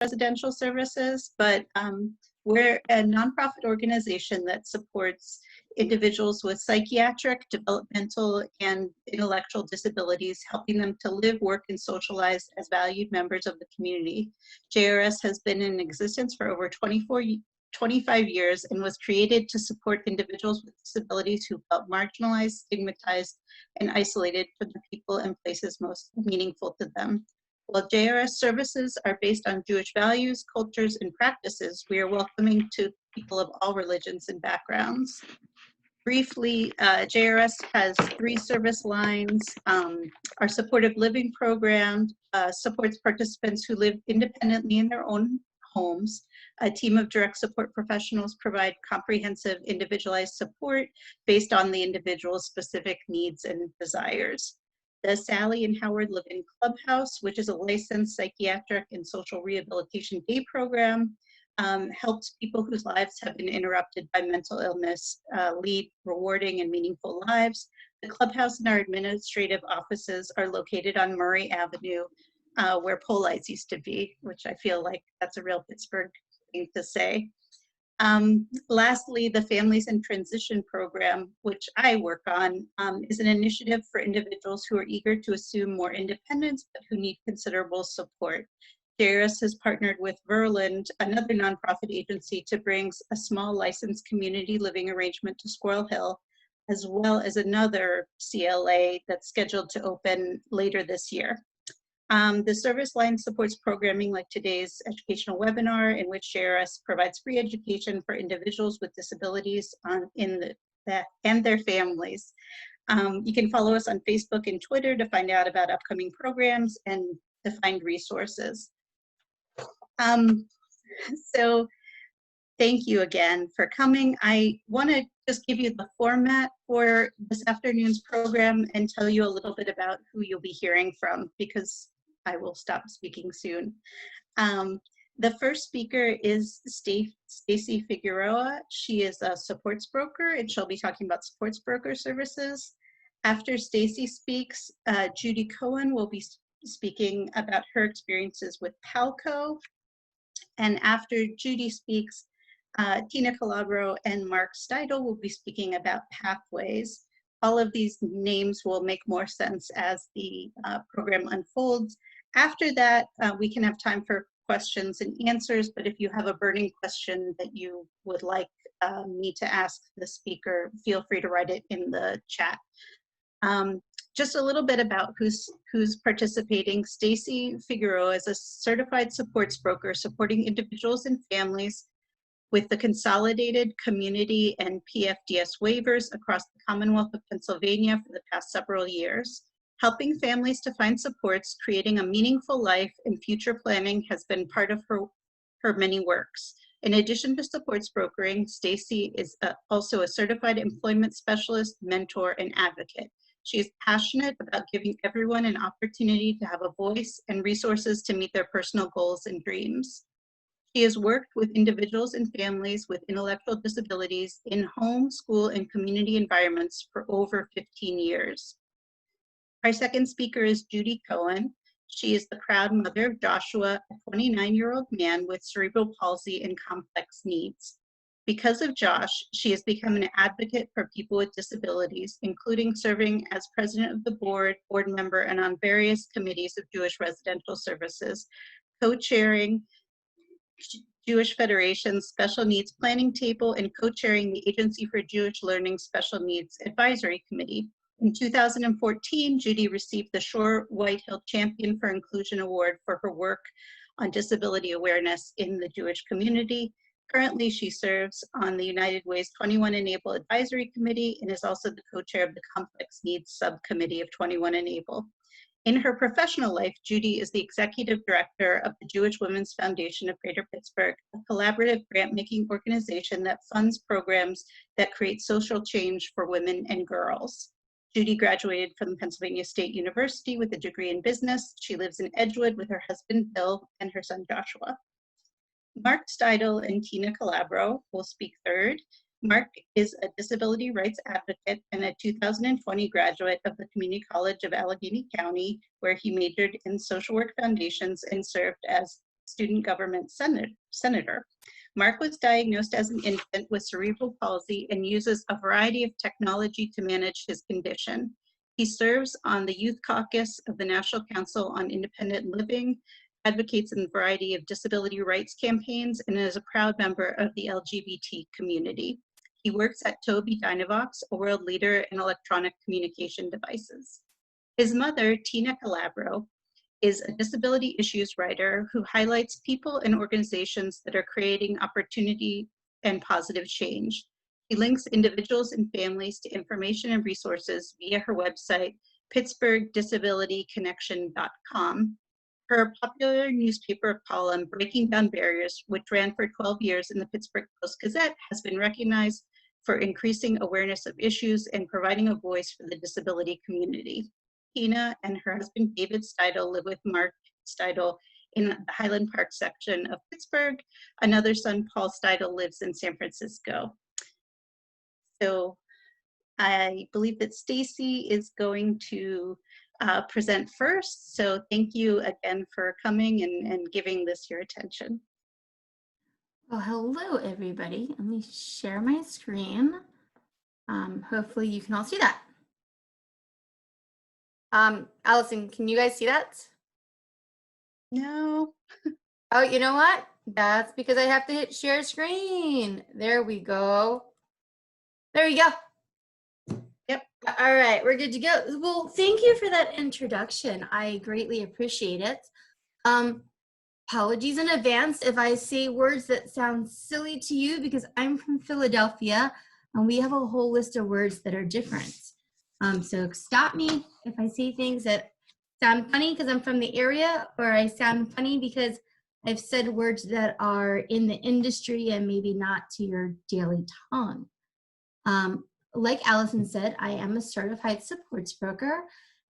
residential services, but we're a nonprofit organization that supports individuals with psychiatric, developmental, and intellectual disabilities, helping them to live, work, and socialize as valued members of the community. JRS has been in existence for over 25 years and was created to support individuals with disabilities who felt marginalized, stigmatized, and isolated from the people and places most meaningful to them. While JRS services are based on Jewish values, cultures, and practices, we are welcoming to people of all religions and backgrounds. Briefly, JRS has 3 service lines. Our supportive living program supports participants who live independently in their own homes. A team of direct support professionals provide comprehensive individualized support based on the individual's specific needs and desires. The Sally and Howard Live-In Clubhouse, which is a licensed psychiatric and social rehabilitation day program, helps people whose lives have been interrupted by mental illness lead rewarding and meaningful lives. The clubhouse and our administrative offices are located on Murray Avenue, where pole lights used to be, which I feel like that's a real Pittsburgh thing to say. Lastly, the Families in Transition program, which I work on, is an initiative for individuals who are eager to assume more independence, but who need considerable support. JRS has partnered with Verland, another nonprofit agency, to bring a small licensed community living arrangement to Squirrel Hill, as well as another CLA that's scheduled to open later this year. The service line supports programming like today's educational webinar, in which JRS provides free education for individuals with disabilities and their families. You can follow us on Facebook and Twitter to find out about upcoming programs and to find resources. So thank you again for coming. I want to just give you the format for this afternoon's program and tell you a little bit about who you'll be hearing from, because I will stop speaking soon. The first speaker is Stacy Figueroa. She is a supports broker, and she'll be talking about supports broker services. After Stacy speaks, Judy Cohen will be speaking about her experiences with PALCO. And after Judy speaks, Tina Calabro and Mark Steidel will be speaking about pathways. All of these names will make more sense as the program unfolds. After that, we can have time for questions and answers, but if you have a burning question that you would like me to ask the speaker, feel free to write it in the chat. Just a little bit about who's participating. Stacy Figueroa is a certified supports broker supporting individuals and families with the consolidated community and PFDS waivers across the Commonwealth of Pennsylvania for the past several years. Helping families to find supports, creating a meaningful life, and future planning has been part of her many works. In addition to supports brokering, Stacy is also a certified employment specialist, mentor, and advocate. She is passionate about giving everyone an opportunity to have a voice and resources to meet their personal goals and dreams. She has worked with individuals and families with intellectual disabilities in home, school, and community environments for over 15 years. Our second speaker is Judy Cohen. She is the proud mother of Joshua, a 29-year-old man with cerebral palsy and complex needs. Because of Josh, she has become an advocate for people with disabilities, including serving as president of the board member, and on various committees of Jewish Residential Services, co-chairing Jewish Federation's Special Needs Planning Table, and co-chairing the Agency for Jewish Learning Special Needs Advisory Committee. In 2014, Judy received the Shore Whitehill Champion for Inclusion Award for her work on disability awareness in the Jewish community. Currently, she serves on the United Way's 21 Enable Advisory Committee and is also the co-chair of the Complex Needs Subcommittee of 21 Enable. In her professional life, Judy is the executive director of the Jewish Women's Foundation of Greater Pittsburgh, a collaborative grant-making organization that funds programs that create social change for women and girls. Judy graduated from Pennsylvania State University with a degree in business. She lives in Edgewood with her husband, Bill, and her son, Joshua. Mark Steidel and Tina Calabro will speak third. Mark is a disability rights advocate and a 2020 graduate of the Community College of Allegheny County, where he majored in social work foundations and served as student government senator. Mark was diagnosed as an infant with cerebral palsy and uses a variety of technology to manage his condition. He serves on the Youth Caucus of the National Council on Independent Living, advocates in a variety of disability rights campaigns, and is a proud member of the LGBT community. He works at Tobii Dynavox, a world leader in electronic communication devices. His mother, Tina Calabro, is a disability issues writer who highlights people and organizations that are creating opportunity and positive change. He links individuals and families to information and resources via her website, pittsburghdisabilityconnection.com. Her popular newspaper column, Breaking Down Barriers, which ran for 12 years in the Pittsburgh Post-Gazette, has been recognized for increasing awareness of issues and providing a voice for the disability community. Tina and her husband, David Steidel, live with Mark Steidel in the Highland Park section of Pittsburgh. Another son, Paul Steidel, lives in San Francisco. So I believe that Stacy is going to present first. So thank you again for coming and giving this your attention. Well, hello, everybody. Let me share my screen. Hopefully you can all see that. Allison, can you guys see that? No. Oh, you know what? That's because I have to hit share screen. There we go. There you go. Yep. All right, we're good to go. Well, thank you for that introduction. I greatly appreciate it. Apologies in advance if I say words that sound silly to you because I'm from Philadelphia and we have a whole list of words that are different. So stop me if I say things that sound funny because I'm from the area, or I sound funny because I've said words that are in the industry and maybe not to your daily tongue. Like Allison said, I am a certified supports broker,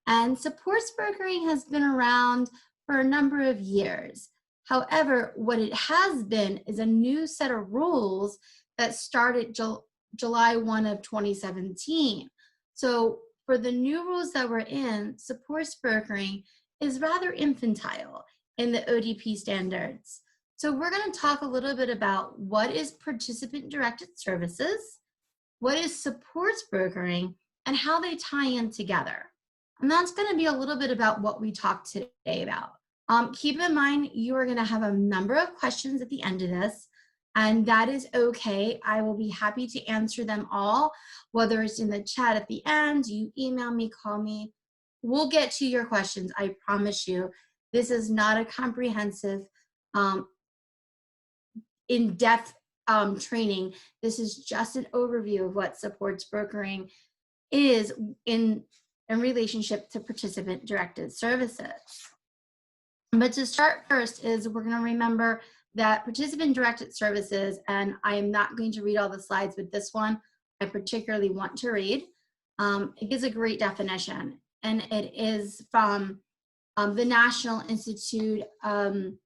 and supports brokering has been around for a number of years. However, what it has been is a new set of rules that started July 1 of 2017. So for the new rules that we're in, supports brokering is rather infantile in the ODP standards. So we're going to talk a little bit about what is participant-directed services, what is supports brokering, and how they tie in together. And that's going to be a little bit about what we talked today about. Keep in mind, you are going to have a number of questions at the end of this, and that is okay. I will be happy to answer them all, whether it's in the chat at the end, you email me, call me. We'll get to your questions, I promise you. This is not a comprehensive, in-depth training. This is just an overview of what supports brokering is in relationship to participant-directed services. But to start first is we're going to remember that participant-directed services, and I am not going to read all the slides, but this one I particularly want to read. It gives a great definition, and it is from the National Institute, the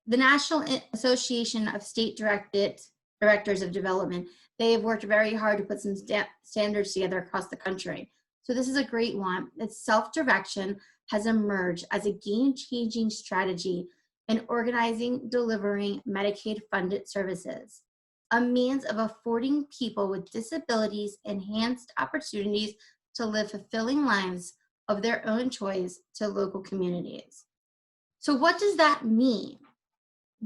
National Association of State Directors of Development. They have worked very hard to put some standards together across the country. So this is a great one. It's self-direction has emerged as a game-changing strategy in organizing, delivering Medicaid-funded services, a means of affording people with disabilities enhanced opportunities to live fulfilling lives of their own choice to local communities. So what does that mean?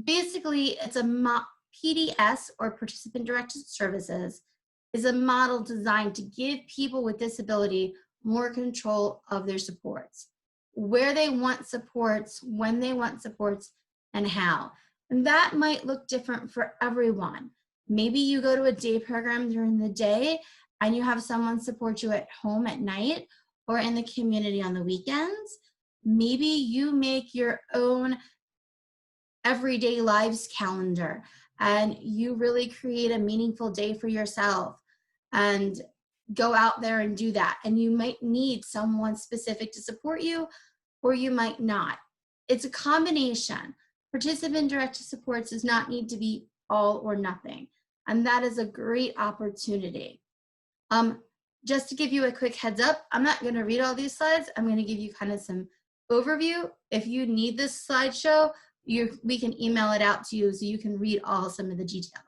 Basically, it's a PDS, or participant-directed services, is a model designed to give people with disability more control of their supports, where they want supports, when they want supports, and how. And that might look different for everyone. Maybe you go to a day program during the day and you have someone support you at home at night or in the community on the weekends. Maybe you make your own everyday lives calendar and you really create a meaningful day for yourself and go out there and do that. And you might need someone specific to support you, or you might not. It's a combination. Participant-directed supports does not need to be all or nothing. And that is a great opportunity. Just to give you a quick heads up, I'm not going to read all these slides. I'm going to give you kind of some overview. If you need this slideshow, we can email it out to you so you can read some of the details.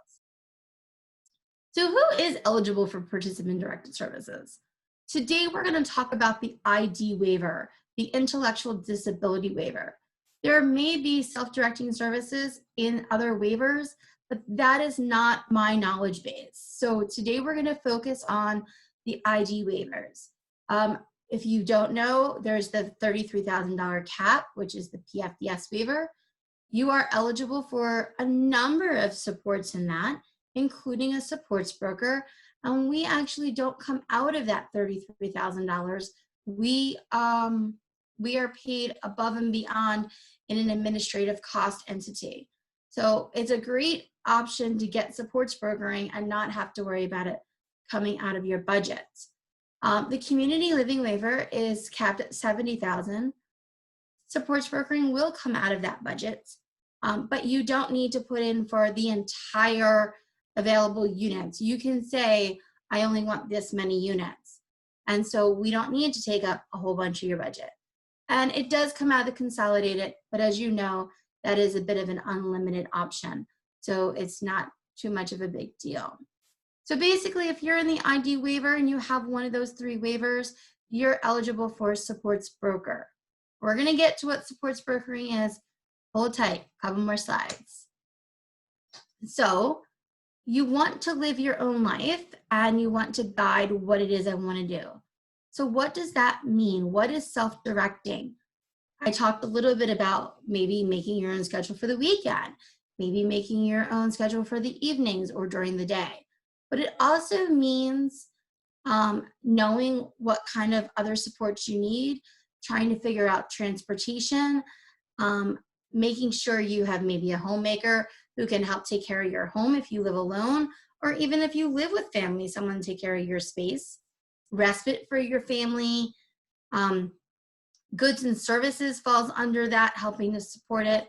So who is eligible for participant-directed services? Today, we're going to talk about the ID waiver, the intellectual disability waiver. There may be self-directing services in other waivers, but that is not my knowledge base. So today, we're going to focus on the ID waivers. If you don't know, there's the $33,000 cap, which is the PFDS waiver. You are eligible for a number of supports in that, including a supports broker. And we actually don't come out of that $33,000. We are paid above and beyond in an administrative cost entity. So it's a great option to get supports brokering and not have to worry about it coming out of your budget. The community living waiver is capped at $70,000. Supports brokering will come out of that budget, but you don't need to put in for the entire available units. You can say, I only want this many units. And so we don't need to take up a whole bunch of your budget. And it does come out of the consolidated, but as you know, that is a bit of an unlimited option. So it's not too much of a big deal. So basically, if you're in the ID waiver and you have one of those 3 waivers, you're eligible for a supports broker. We're going to get to what supports brokering is. Hold tight, a couple more slides. So you want to live your own life and you want to guide what it is I want to do. So what does that mean? What is self-directing? I talked a little bit about maybe making your own schedule for the weekend, maybe making your own schedule for the evenings or during the day. But it also means knowing what kind of other supports you need, trying to figure out transportation, making sure you have maybe a homemaker who can help take care of your home if you live alone, or even if you live with family, someone to take care of your space, respite for your family, goods and services falls under that, helping to support it.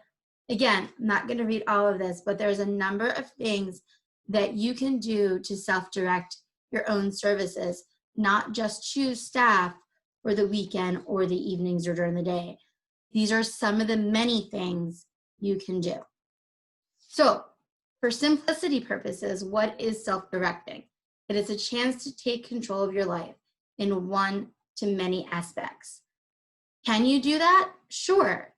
Again, I'm not going to read all of this, but there's a number of things that you can do to self-direct your own services, not just choose staff for the weekend or the evenings or during the day. These are some of the many things you can do. So for simplicity purposes, what is self-directing? It is a chance to take control of your life in one to many aspects. Can you do that? Sure.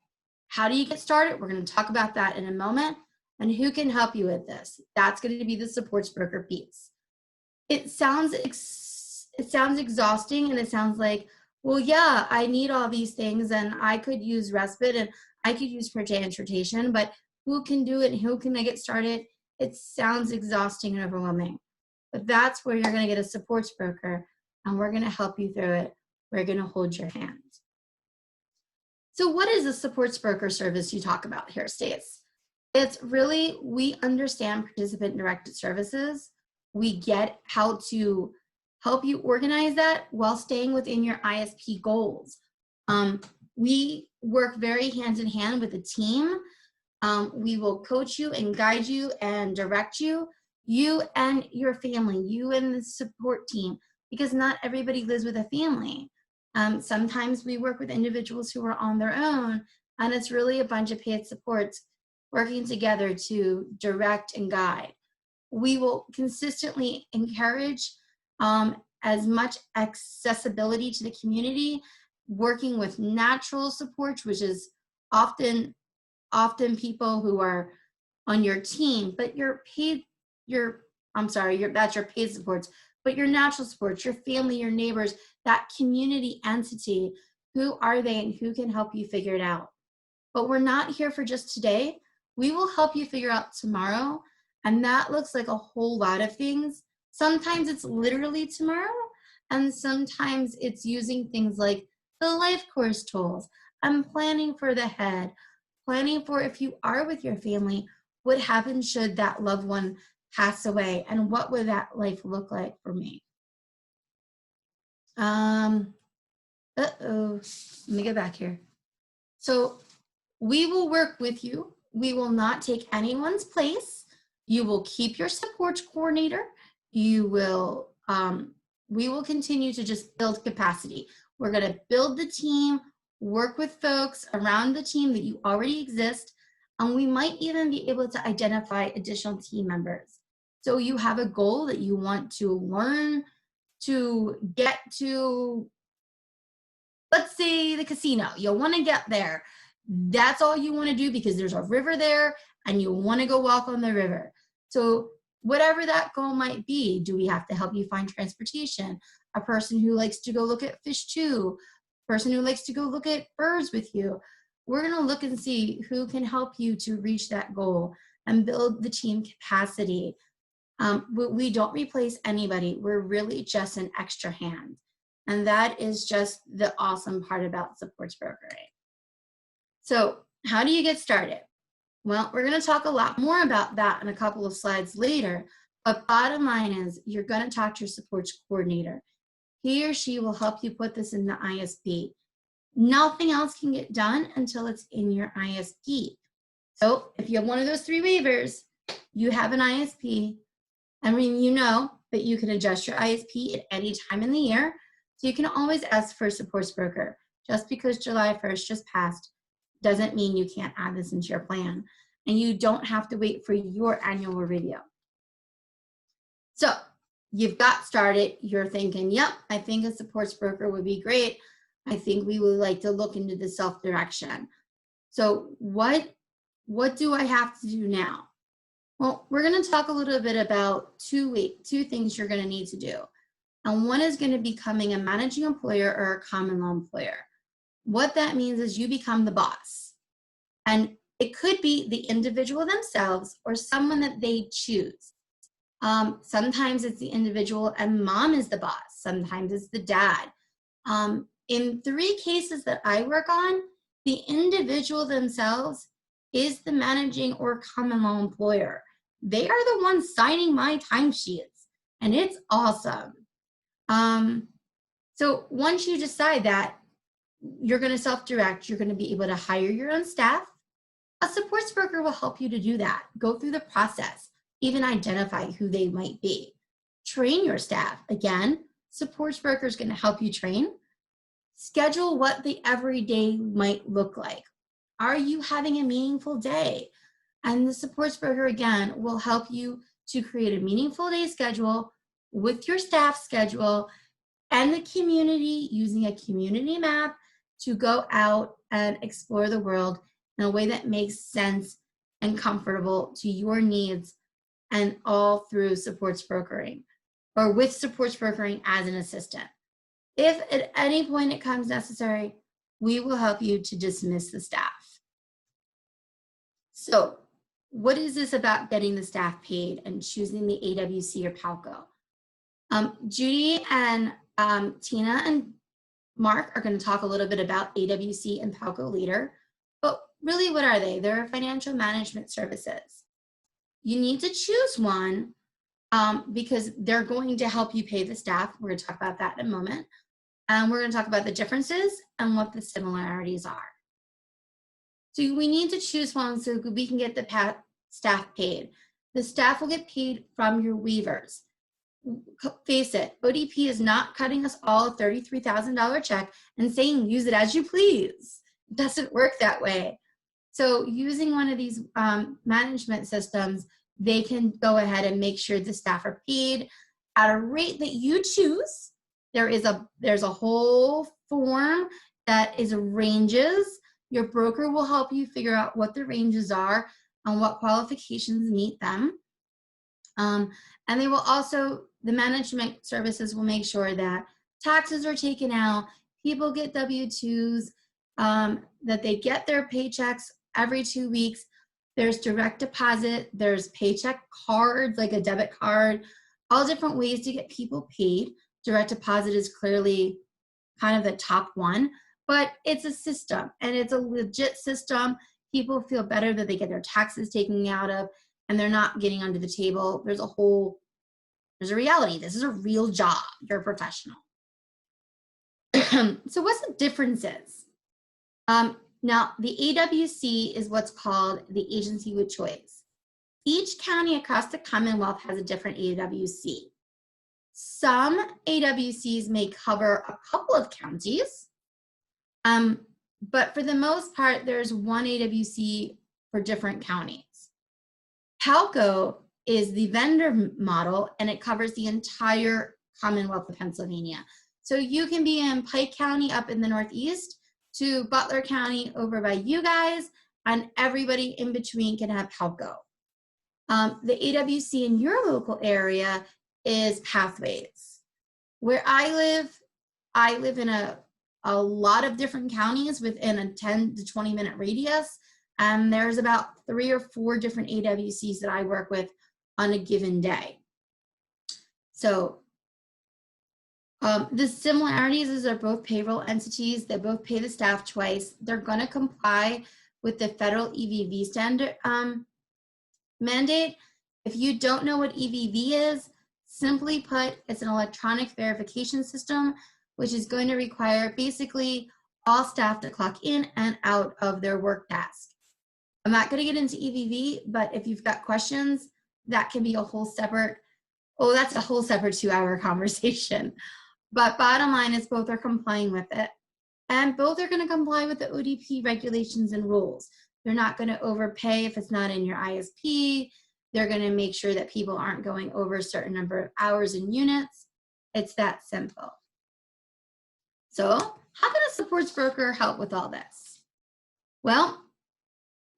How do you get started? We're going to talk about that in a moment. And who can help you with this? That's going to be the supports broker piece. It sounds exhausting, and it sounds like, well, yeah, I need all these things, and I could use respite, and I could use for transportation, but who can do it? And who can I get started? It sounds exhausting and overwhelming. But that's where you're going to get a supports broker, and we're going to help you through it. We're going to hold your hand. So what is a supports broker service you talk about here, Stace? It's really, we understand participant-directed services. We get how to help you organize that while staying within your ISP goals. We work very hand in hand with the team. We will coach you and guide you and direct you, you and your family, you and the support team, because not everybody lives with a family. Sometimes we work with individuals who are on their own, and it's really a bunch of paid supports working together to direct and guide. We will consistently encourage as much accessibility to the community, working with natural supports, which is often people who are on your team, but that's your paid supports, but your natural supports, your family, your neighbors, that community entity, who are they and who can help you figure it out? But we're not here for just today. We will help you figure out tomorrow, and that looks like a whole lot of things. Sometimes it's literally tomorrow, and sometimes it's using things like the life course tools. I'm planning for the head, planning for if you are with your family, what happens should that loved one pass away, and what would that life look like for me? Let me get back here. So we will work with you. We will not take anyone's place. You will keep your support coordinator. You will, we will continue to just build capacity. We're going to build the team work with folks around the team that you already exist, and we might even be able to identify additional team members. So you have a goal that you want to learn to get to, let's say the casino. You'll want to get there. That's all you want to do because there's a river there and you want to go walk on the river. So whatever that goal might be, do we have to help you find transportation? A person who likes to go look at fish too, a person who likes to go look at birds with you. We're going to look and see who can help you to reach that goal and build the team capacity. We don't replace anybody. We're really just an extra hand. And that is just the awesome part about supports brokering. So how do you get started? Well, we're going to talk a lot more about that in a couple of slides later. But bottom line is you're going to talk to your supports coordinator. He or she will help you put this in the ISP. Nothing else can get done until it's in your ISP. So if you have one of those 3 waivers, you have an ISP. I mean, you know that you can adjust your ISP at any time in the year. So you can always ask for a supports broker. Just because July 1st just passed doesn't mean you can't add this into your plan. And you don't have to wait for your annual review. So you've got started. You're thinking, yep, I think a supports broker would be great. I think we would like to look into the self-direction. So what do I have to do now? Well, we're going to talk a little bit about two things you're going to need to do. And one is going to be becoming a managing employer or a common law employer. What that means is you become the boss. And it could be the individual themselves or someone that they choose. Sometimes it's the individual and mom is the boss. Sometimes it's the dad. In 3 cases that I work on, the individual themselves is the managing or common law employer. They are the ones signing my timesheets, and it's awesome. So once you decide that you're going to self-direct, you're going to be able to hire your own staff. A supports broker will help you to do that. Go through the process, even identify who they might be. Train your staff. Again, supports broker is going to help you train. Schedule what the everyday might look like. Are you having a meaningful day? And the supports broker, again, will help you to create a meaningful day schedule with your staff schedule and the community using a community map to go out and explore the world in a way that makes sense and comfortable to your needs, and all through supports brokering or with supports brokering as an assistant. If at any point it comes necessary, we will help you to dismiss the staff. So what is this about getting the staff paid and choosing the AWC or PALCO? Judy and Tina and Mark are going to talk a little bit about AWC and PALCO later, but really what are they? They're financial management services. You need to choose one because they're going to help you pay the staff. We're going to talk about that in a moment. And we're going to talk about the differences and what the similarities are. So we need to choose one so we can get the staff paid. The staff will get paid from your waivers. Face it, ODP is not cutting us all a $33,000 check and saying use it as you please. It doesn't work that way. So using one of these management systems, they can go ahead and make sure the staff are paid at a rate that you choose. There's a whole form that is ranges. Your broker will help you figure out what the ranges are and what qualifications meet them. And they will also, the management services will make sure that taxes are taken out, people get W-2s, that they get their paychecks every 2 weeks. There's direct deposit, there's paycheck cards, like a debit card, all different ways to get people paid. Direct deposit is clearly kind of the top one, but it's a system and it's a legit system. People feel better that they get their taxes taken out of and they're not getting under the table. There's a reality. This is a real job. You're a professional. So what's the differences? Now, the AWC is what's called the agency with choice. Each county across the Commonwealth has a different AWC. Some AWCs may cover a couple of counties, but for the most part, there's one AWC for different counties. PALCO is the vendor model, and it covers the entire Commonwealth of Pennsylvania. So you can be in Pike County up in the Northeast to Butler County over by you guys, and everybody in between can have PALCO. The AWC in your local area is Pathways. Where I live in a lot of different counties within a 10 to 20 minute radius. And there's about 3 or 4 different AWCs that I work with on a given day. So the similarities is they're both payroll entities. They both pay the staff twice. They're going to comply with the federal EVV standard mandate. If you don't know what EVV is, simply put, it's an electronic verification system, which is going to require basically all staff to clock in and out of their work task. I'm not going to get into EVV, but if you've got questions, that can be a whole separate, that's a whole separate 2-hour conversation. But bottom line is both are complying with it, and both are going to comply with the ODP regulations and rules. They're not going to overpay if it's not in your ISP. They're going to make sure that people aren't going over a certain number of hours and units. It's that simple. So how can a supports broker help with all this? Well,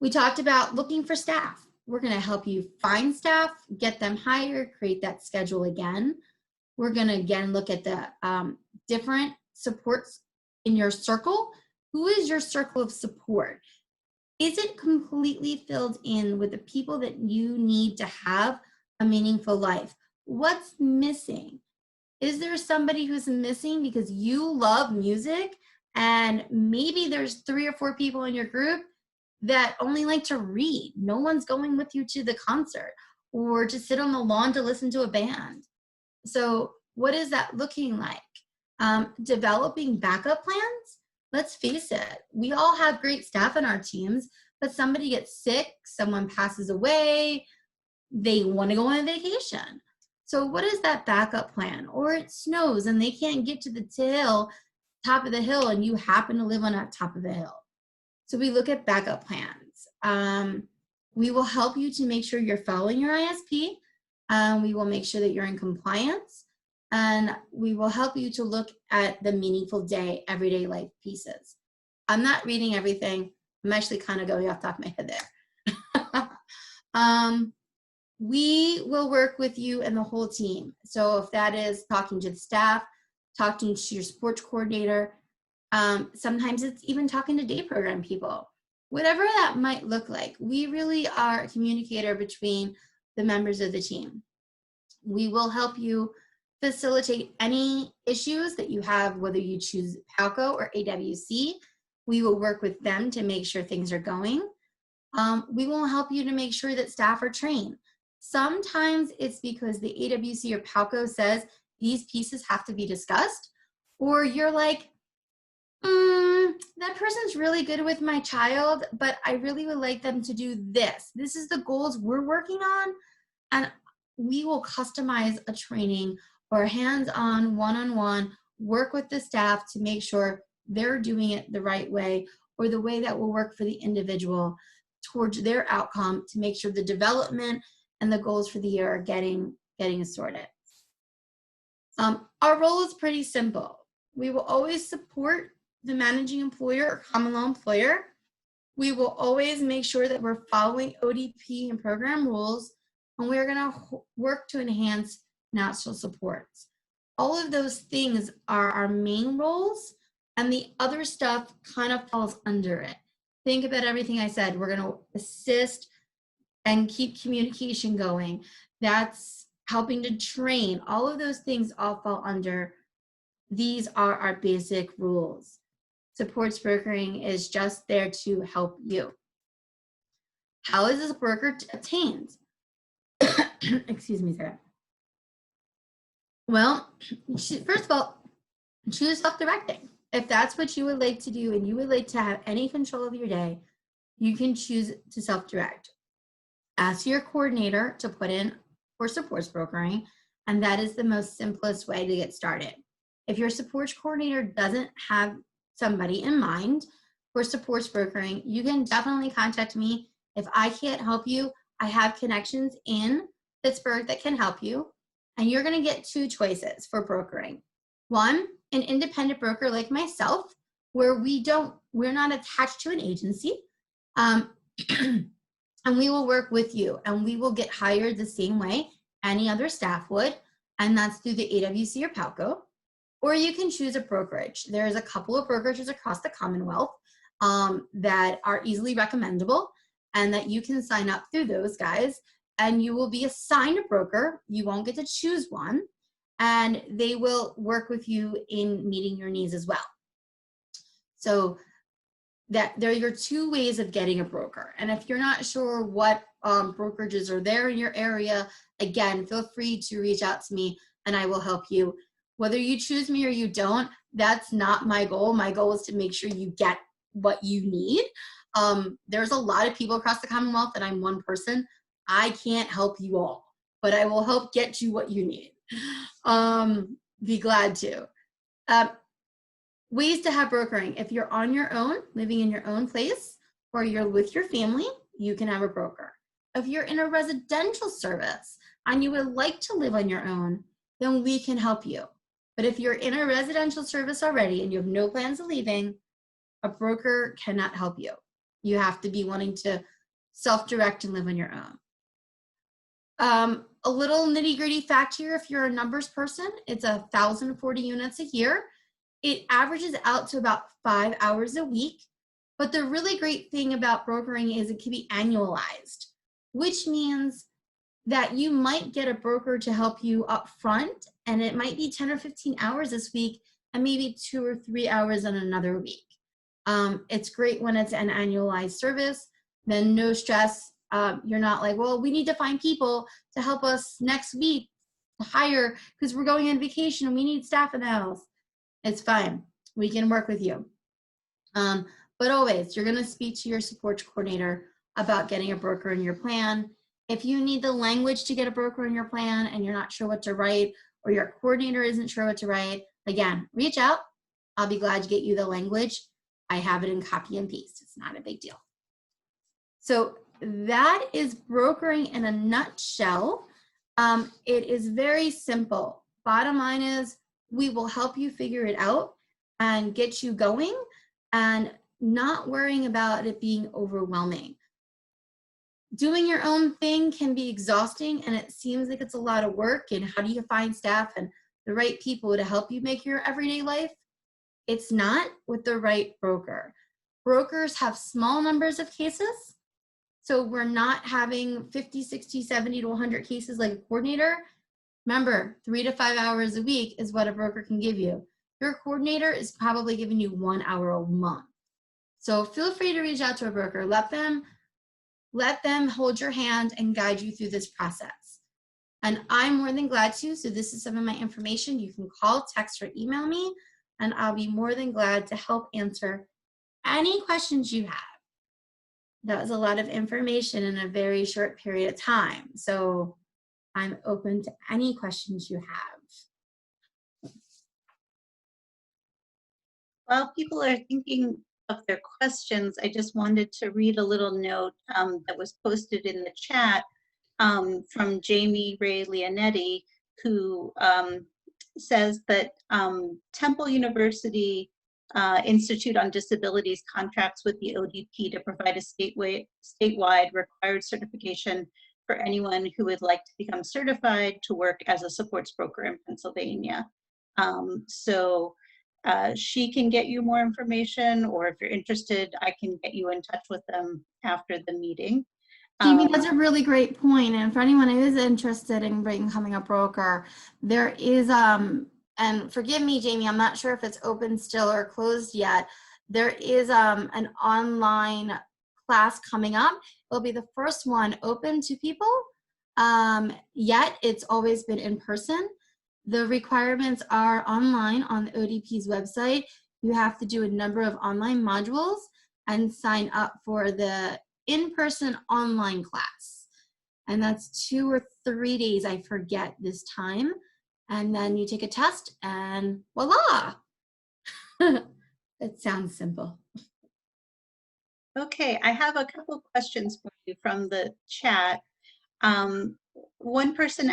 we talked about looking for staff. We're going to help you find staff, get them hired, create that schedule again. We're going to again look at the different supports in your circle. Who is your circle of support? Is it completely filled in with the people that you need to have a meaningful life? What's missing? Is there somebody who's missing because you love music and maybe there's 3 or 4 people in your group that only like to read? No one's going with you to the concert or to sit on the lawn to listen to a band. So what is that looking like? Developing backup plans? Let's face it, we all have great staff in our teams, but somebody gets sick, someone passes away, they want to go on vacation. So what is that backup plan? Or it snows and they can't get to the top of the hill, and you happen to live on that top of the hill. So we look at backup plans. We will help you to make sure you're following your ISP. We will make sure that you're in compliance. And we will help you to look at the meaningful day, everyday life pieces. I'm not reading everything. I'm actually kind of going off the top of my head there. We will work with you and the whole team. So if that is talking to the staff, talking to your sports coordinator, sometimes it's even talking to day program people. Whatever that might look like, we really are a communicator between the members of the team. We will help you facilitate any issues that you have, whether you choose PALCO or AWC. We will work with them to make sure things are going. We will help you to make sure that staff are trained. Sometimes it's because the AWC or PALCO says these pieces have to be discussed, or you're like, that person's really good with my child, but I really would like them to do this. This is the goals we're working on, and we will customize a training or a hands-on, one-on-one work with the staff to make sure they're doing it the right way, or the way that will work for the individual towards their outcome, to make sure the development and the goals for the year are getting sorted. Our role is pretty simple. We will always support the managing employer or common law employer. We will always make sure that we're following ODP and program rules, and we're going to work to enhance national supports. All of those things are our main roles, and the other stuff kind of falls under it. Think about everything I said. We're going to assist and keep communication going. That's helping to train. All of those things all fall under. These are our basic rules. Supports brokering is just there to help you. How is this broker obtained? Excuse me, Sarah. Well, first of all, choose self-directing. If that's what you would like to do and you would like to have any control of your day, you can choose to self-direct. Ask your coordinator to put in for supports brokering, and that is the most simplest way to get started. If your supports coordinator doesn't have somebody in mind for supports brokering, you can definitely contact me. If I can't help you, I have connections in Pittsburgh that can help you. And you're going to get two choices for brokering. One, an independent broker like myself, where we're not attached to an agency. And we will work with you and we will get hired the same way any other staff would. And that's through the AWC or PALCO. Or you can choose a brokerage. There's a couple of brokerages across the Commonwealth that are easily recommendable and that you can sign up through those guys, and you will be assigned a broker. You won't get to choose one, and they will work with you in meeting your needs as well. So that there are your two ways of getting a broker. And if you're not sure what brokerages are there in your area, again, feel free to reach out to me and I will help you. Whether you choose me or you don't, that's not my goal. My goal is to make sure you get what you need. There's a lot of people across the Commonwealth and I'm one person. I can't help you all, but I will help get you what you need. Be glad to. Ways to have brokering. If you're on your own, living in your own place, or you're with your family, you can have a broker. If you're in a residential service and you would like to live on your own, then we can help you. But if you're in a residential service already and you have no plans of leaving, a broker cannot help you. You have to be wanting to self-direct and live on your own. A little nitty-gritty fact here, if you're a numbers person, it's 1,040 units a year. It averages out to about 5 hours a week. But the really great thing about brokering is it can be annualized, which means that you might get a broker to help you up front, and it might be 10 or 15 hours this week and maybe 2 or 3 hours on another week. It's great when it's an annualized service, then no stress. You're not like, well, we need to find people to help us next week to hire because we're going on vacation and we need staff in the house. It's fine. We can work with you. But always, you're going to speak to your support coordinator about getting a broker in your plan. If you need the language to get a broker in your plan and you're not sure what to write, or your coordinator isn't sure what to write, again, reach out. I'll be glad to get you the language. I have it in copy and paste. It's not a big deal. So that is brokering in a nutshell. It is very simple. Bottom line is we will help you figure it out and get you going and not worrying about it being overwhelming. Doing your own thing can be exhausting and it seems like it's a lot of work, and how do you find staff and the right people to help you make your everyday life? It's not with the right broker. Brokers have small numbers of cases, so we're not having 50, 60, 70 to 100 cases like a coordinator. Remember, 3 to 5 hours a week is what a broker can give you. Your coordinator is probably giving you 1 hour a month. So feel free to reach out to a broker. Let them hold your hand and guide you through this process. And I'm more than glad to. So this is some of my information. You can call, text, or email me, and I'll be more than glad to help answer any questions you have. That was a lot of information in a very short period of time. So I'm open to any questions you have. While people are thinking of their questions, I just wanted to read a little note that was posted in the chat from Jamie Ray Leonetti, who says that Temple University Institute on Disabilities contracts with the ODP to provide a statewide required certification for anyone who would like to become certified to work as a supports broker in Pennsylvania. She can get you more information, or if you're interested, I can get you in touch with them after the meeting. Jamie, that's a really great point. And for anyone who is interested in becoming a broker, there is, and forgive me, Jamie, I'm not sure if it's open still or closed yet. There is an online class coming up. It'll be the first one open to people, yet it's always been in person. The requirements are online on the ODP's website. You have to do a number of online modules and sign up for the in-person online class. And that's 2 or 3 days, I forget this time. And then you take a test and voila. It sounds simple. Okay, I have a couple questions for you from the chat. One person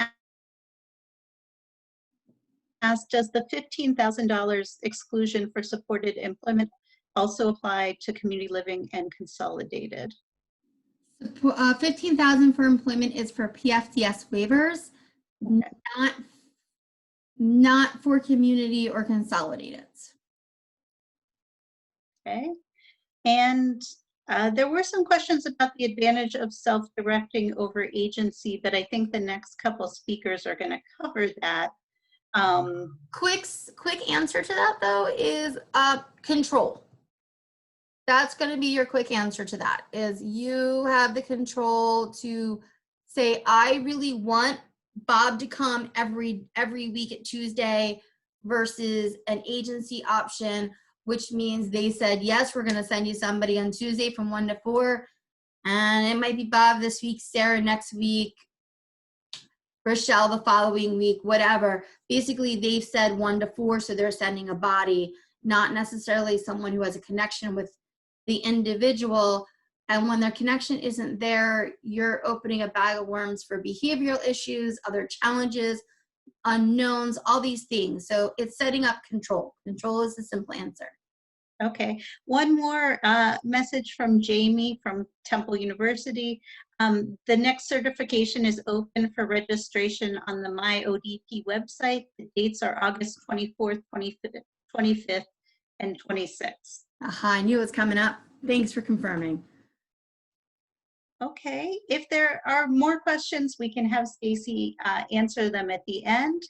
asked, does the $15,000 exclusion for supported employment also apply to community living and consolidated? 15,000 for employment is for PFDS waivers, Okay. not for community or consolidated. Okay. And there were some questions about the advantage of self-directing over agency, but I think the next couple speakers are going to cover that. Quick answer to that though is control. That's going to be your quick answer to that, is you have the control to say, I really want Bob to come every week at Tuesday, versus an agency option, which means they said, yes, we're going to send you somebody on Tuesday from 1 to 4. And it might be Bob this week, Sarah next week, Rochelle the following week, whatever. Basically, they've said 1 to 4, so they're sending a body, not necessarily someone who has a connection with the individual. And when their connection isn't there, you're opening a bag of worms for behavioral issues, other challenges, unknowns, all these things. So it's setting up control. Control is the simple answer. Okay, one more message from Jamie from Temple University. The next certification is open for registration on the MyODP website. The dates are August 24th, 25th, and 26th. Aha, I knew it was coming up. Thanks for confirming. Okay, if there are more questions, we can have Stacy answer them at the end.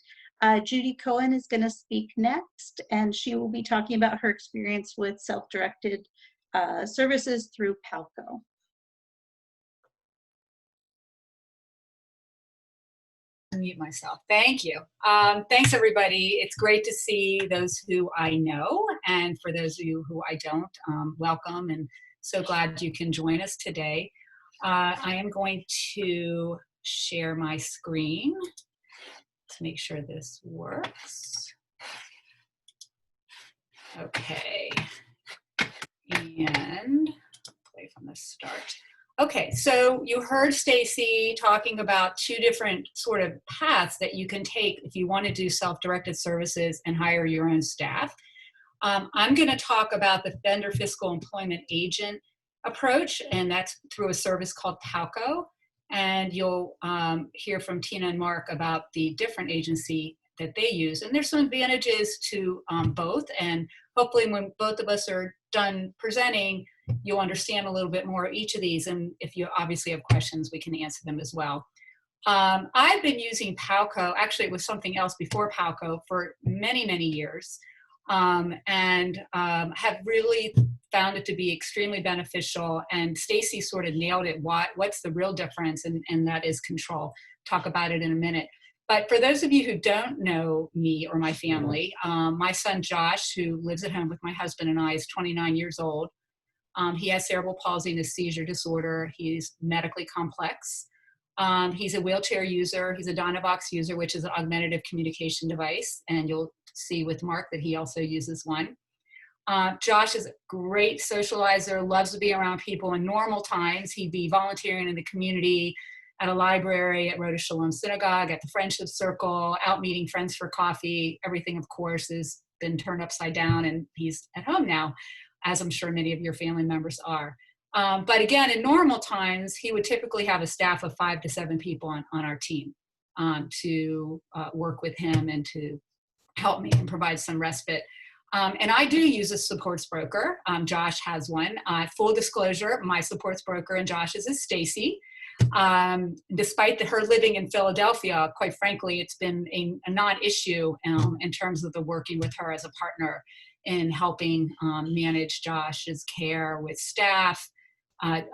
Judy Cohen is going to speak next, and she will be talking about her experience with self-directed services through PALCO. Unmute myself. Thank you. Thanks, everybody. It's great to see those who I know, and for those of you who I don't, welcome, and so glad you can join us today. I am going to share my screen to make sure this works. Okay, and play from the start. Okay, so you heard Stacy talking about 2 different sort of paths that you can take if you want to do self-directed services and hire your own staff. I'm going to talk about the vendor fiscal employment agent approach, and that's through a service called PALCO. And you'll hear from Tina and Mark about the different agency that they use. And there's some advantages to both. And hopefully when both of us are done presenting, you'll understand a little bit more of each of these. And if you obviously have questions, we can answer them as well. I've been using PALCO, actually it was something else before PALCO, for many, many years. And have really found it to be extremely beneficial. And Stacy sort of nailed it. What's the real difference? And that is control. Talk about it in a minute. But for those of you who don't know me or my family, my son Josh, who lives at home with my husband and I, is 29 years old. He has cerebral palsy and a seizure disorder. He's medically complex. He's a wheelchair user. He's a Dynavox user, which is an augmentative communication device. And you'll see with Mark that he also uses one. Josh is a great socializer, loves to be around people in normal times. He'd be volunteering in the community, at a library, at Rhoda Shalom Synagogue, at the Friendship Circle, out meeting friends for coffee. Everything, of course, has been turned upside down, and he's at home now, as I'm sure many of your family members are. But again, in normal times, he would typically have a staff of 5 to 7 people on our team to work with him and to help me and provide some respite. And I do use a supports broker. Josh has one. Full disclosure, my supports broker and Josh's is Stacy. Despite her living in Philadelphia, quite frankly, it's been a non-issue in terms of the working with her as a partner in helping manage Josh's care with staff.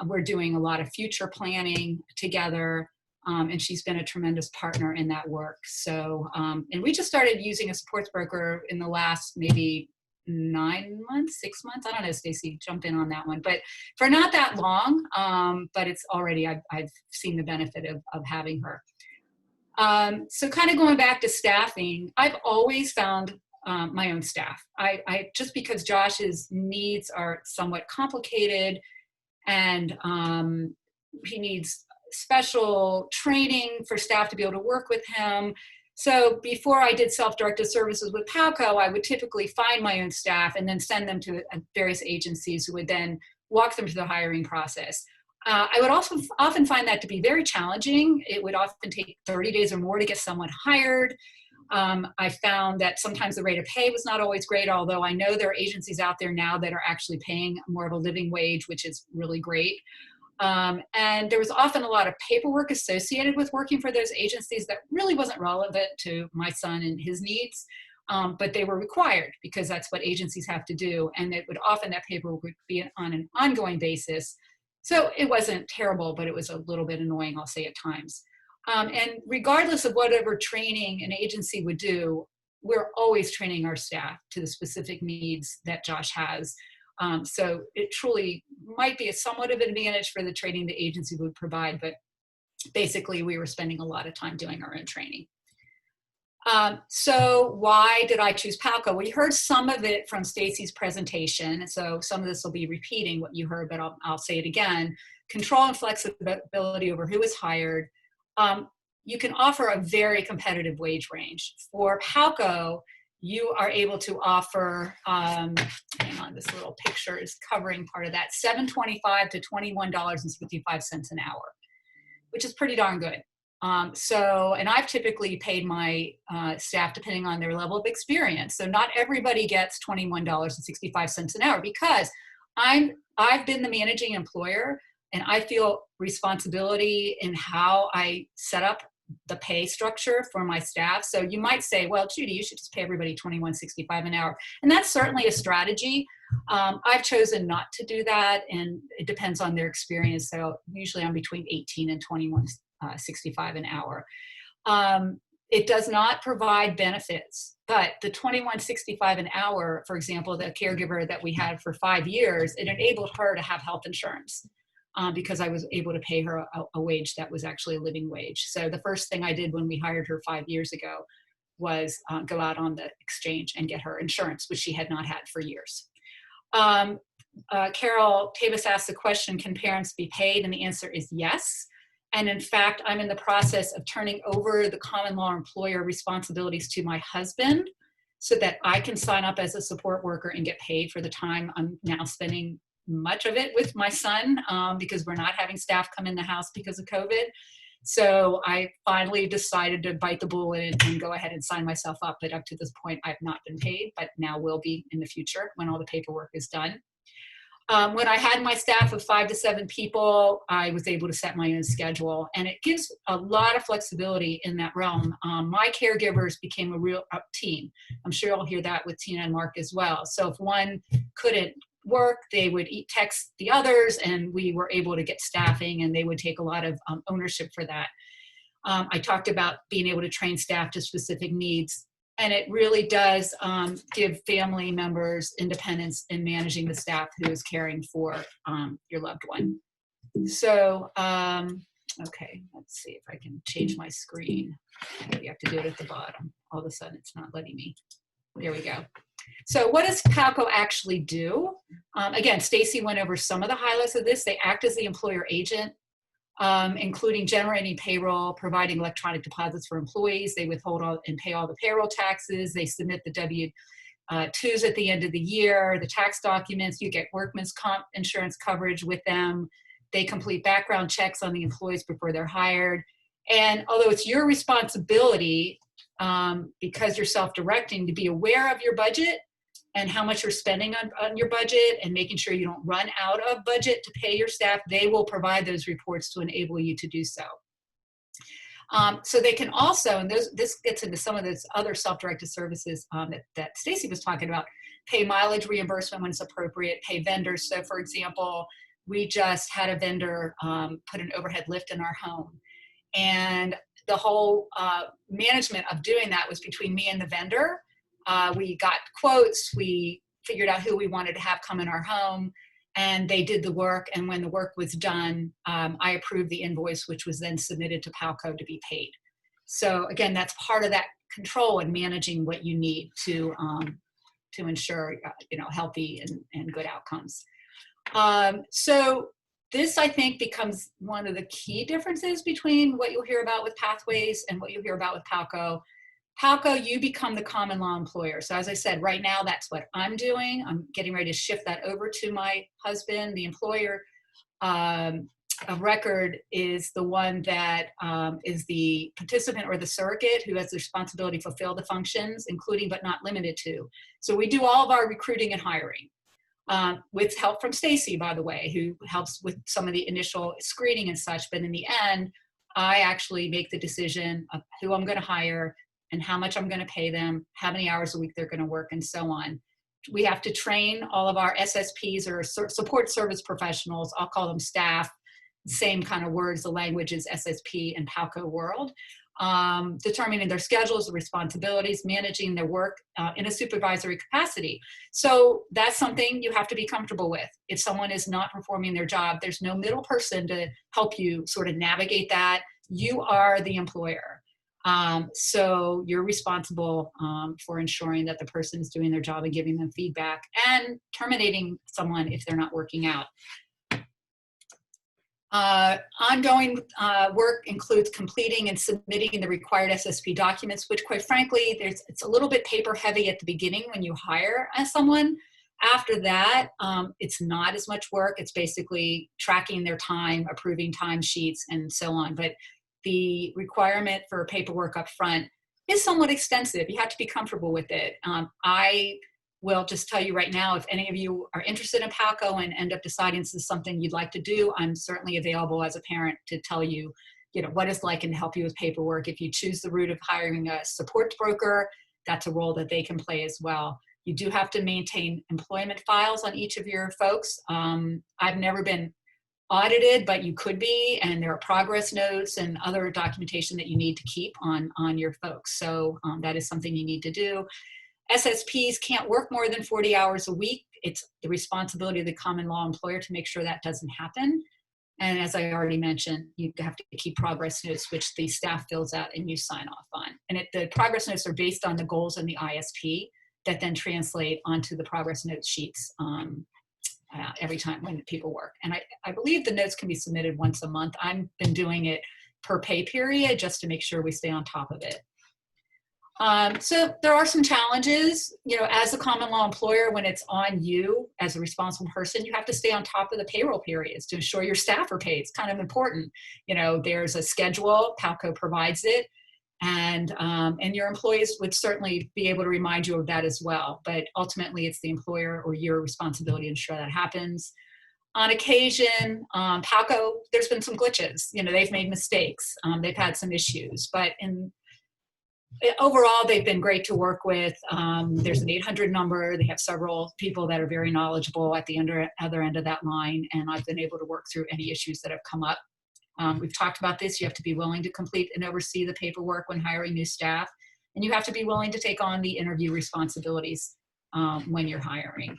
We're doing a lot of future planning together, and she's been a tremendous partner in that work. So, and we just started using a supports broker in the last maybe 9 months, 6 months. I don't know, Stacy, jump in on that one, but for not that long, but it's already, I've seen the benefit of having her. So kind of going back to staffing, I've always found my own staff. I just because Josh's needs are somewhat complicated, and he needs special training for staff to be able to work with him. So before I did self-directed services with PALCO, I would typically find my own staff and then send them to various agencies who would then walk them through the hiring process. I would also often find that to be very challenging. It would often take 30 days or more to get someone hired. I found that sometimes the rate of pay was not always great, although I know there are agencies out there now that are actually paying more of a living wage, which is really great. And there was often a lot of paperwork associated with working for those agencies that really wasn't relevant to my son and his needs, but they were required because that's what agencies have to do. And it would often, that paperwork would be on an ongoing basis. So it wasn't terrible, but it was a little bit annoying, I'll say at times. And regardless of whatever training an agency would do, we're always training our staff to the specific needs that Josh has. So it truly might be somewhat of an advantage for the training the agency would provide, but basically we were spending a lot of time doing our own training. So why did I choose PALCO? Well, you heard some of it from Stacy's presentation. So some of this will be repeating what you heard, but I'll say it again. Control and flexibility over who is hired. You can offer a very competitive wage range. For PALCO, you are able to offer, hang on, this little picture is covering part of that, $7.25 to $21.65 an hour, which is pretty darn good. And I've typically paid my staff depending on their level of experience. So not everybody gets $21.65 an hour because I've been the managing employer and I feel responsibility in how I set up the pay structure for my staff. So you might say, well, Judy, you should just pay everybody $21.65 an hour. And that's certainly a strategy. I've chosen not to do that, and it depends on their experience. So usually I'm between 18 and 21.65 an hour. It does not provide benefits, but the $21.65 an hour, for example, the caregiver that we had for 5 years, it enabled her to have health insurance. Because I was able to pay her a wage that was actually a living wage. So the first thing I did when we hired her 5 years ago was go out on the exchange and get her insurance, which she had not had for years. Carol Tavis asked the question, can parents be paid? And the answer is yes. And in fact, I'm in the process of turning over the common law employer responsibilities to my husband so that I can sign up as a support worker and get paid for the time I'm now spending, much of it with my son, because we're not having staff come in the house because of COVID. So I finally decided to bite the bullet and go ahead and sign myself up. But up to this point, I've not been paid, but now will be in the future when all the paperwork is done. When I had my staff of 5 to 7 people, I was able to set my own schedule, and it gives a lot of flexibility in that realm. My caregivers became a real team. I'm sure you'll hear that with Tina and Mark as well. So if one couldn't work, they would text the others, and we were able to get staffing, and they would take a lot of ownership for that. I talked about being able to train staff to specific needs, and it really does give family members independence in managing the staff who is caring for your loved one. So, okay, let's see if I can change my screen. You have to do it at the bottom. All of a sudden, it's not letting me. There we go. So what does PALCO actually do? Again, Stacy went over some of the highlights of this. They act as the employer agent, including generating payroll, providing electronic deposits for employees. They withhold and pay all the payroll taxes. They submit the W-2s at the end of the year, the tax documents. You get workman's comp insurance coverage with them. They complete background checks on the employees before they're hired. And although it's your responsibility, because you're self-directing, to be aware of your budget and how much you're spending on your budget and making sure you don't run out of budget to pay your staff, they will provide those reports to enable you to do so. So they can also, and this gets into some of those other self-directed services that Stacy was talking about, pay mileage reimbursement when it's appropriate, pay vendors. So for example, we just had a vendor put an overhead lift in our home. And the whole management of doing that was between me and the vendor. We got quotes, we figured out who we wanted to have come in our home, and they did the work. And when the work was done, I approved the invoice, which was then submitted to PALCO to be paid. So again, that's part of that control and managing what you need to ensure healthy and good outcomes. So This, I think, becomes one of the key differences between what you'll hear about with Pathways and what you'll hear about with PALCO. PALCO, you become the common law employer. So as I said, right now, that's what I'm doing. I'm getting ready to shift that over to my husband. The employer of record is the one that is the participant or the surrogate who has the responsibility to fulfill the functions, including but not limited to. So we do all of our recruiting and hiring. With help from Stacy, by the way, who helps with some of the initial screening and such. But in the end, I actually make the decision of who I'm going to hire and how much I'm going to pay them, how many hours a week they're going to work, and so on. We have to train all of our SSPs or support service professionals. I'll call them staff. Same kind of words, the language is SSP and PALCO world. Determining their schedules, the responsibilities, managing their work in a supervisory capacity. So that's something you have to be comfortable with. If someone is not performing their job, there's no middle person to help you sort of navigate that. You are the employer. So you're responsible for ensuring that the person is doing their job and giving them feedback and terminating someone if they're not working out. Ongoing work includes completing and submitting the required SSP documents, which quite frankly, it's a little bit paper heavy at the beginning when you hire someone. After that, it's not as much work. It's basically tracking their time, approving timesheets, and so on. But the requirement for paperwork up front is somewhat extensive. You have to be comfortable with it. I will just tell you right now, if any of you are interested in PALCO and end up deciding this is something you'd like to do, I'm certainly available as a parent to tell you, what it's like and help you with paperwork. If you choose the route of hiring a support broker, that's a role that they can play as well. You do have to maintain employment files on each of your folks. I've never been audited, but you could be, and there are progress notes and other documentation that you need to keep on your folks. So that is something you need to do. SSPs can't work more than 40 hours a week. It's the responsibility of the common law employer to make sure that doesn't happen. And as I already mentioned, you have to keep progress notes, which the staff fills out and you sign off on. And the progress notes are based on the goals in the ISP that then translate onto the progress note sheets every time when people work. And I believe the notes can be submitted once a month. I've been doing it per pay period just to make sure we stay on top of it. So there are some challenges, as a common law employer, when it's on you as a responsible person, you have to stay on top of the payroll periods to ensure your staff are paid. It's kind of important. There's a schedule, PALCO provides it, and your employees would certainly be able to remind you of that as well. But ultimately, it's the employer or your responsibility to ensure that happens. On occasion, PALCO, there's been some glitches. They've made mistakes. They've had some issues, but overall, they've been great to work with. There's an 800 number. They have several people that are very knowledgeable at the other end of that line, and I've been able to work through any issues that have come up. We've talked about this. You have to be willing to complete and oversee the paperwork when hiring new staff, and you have to be willing to take on the interview responsibilities when you're hiring.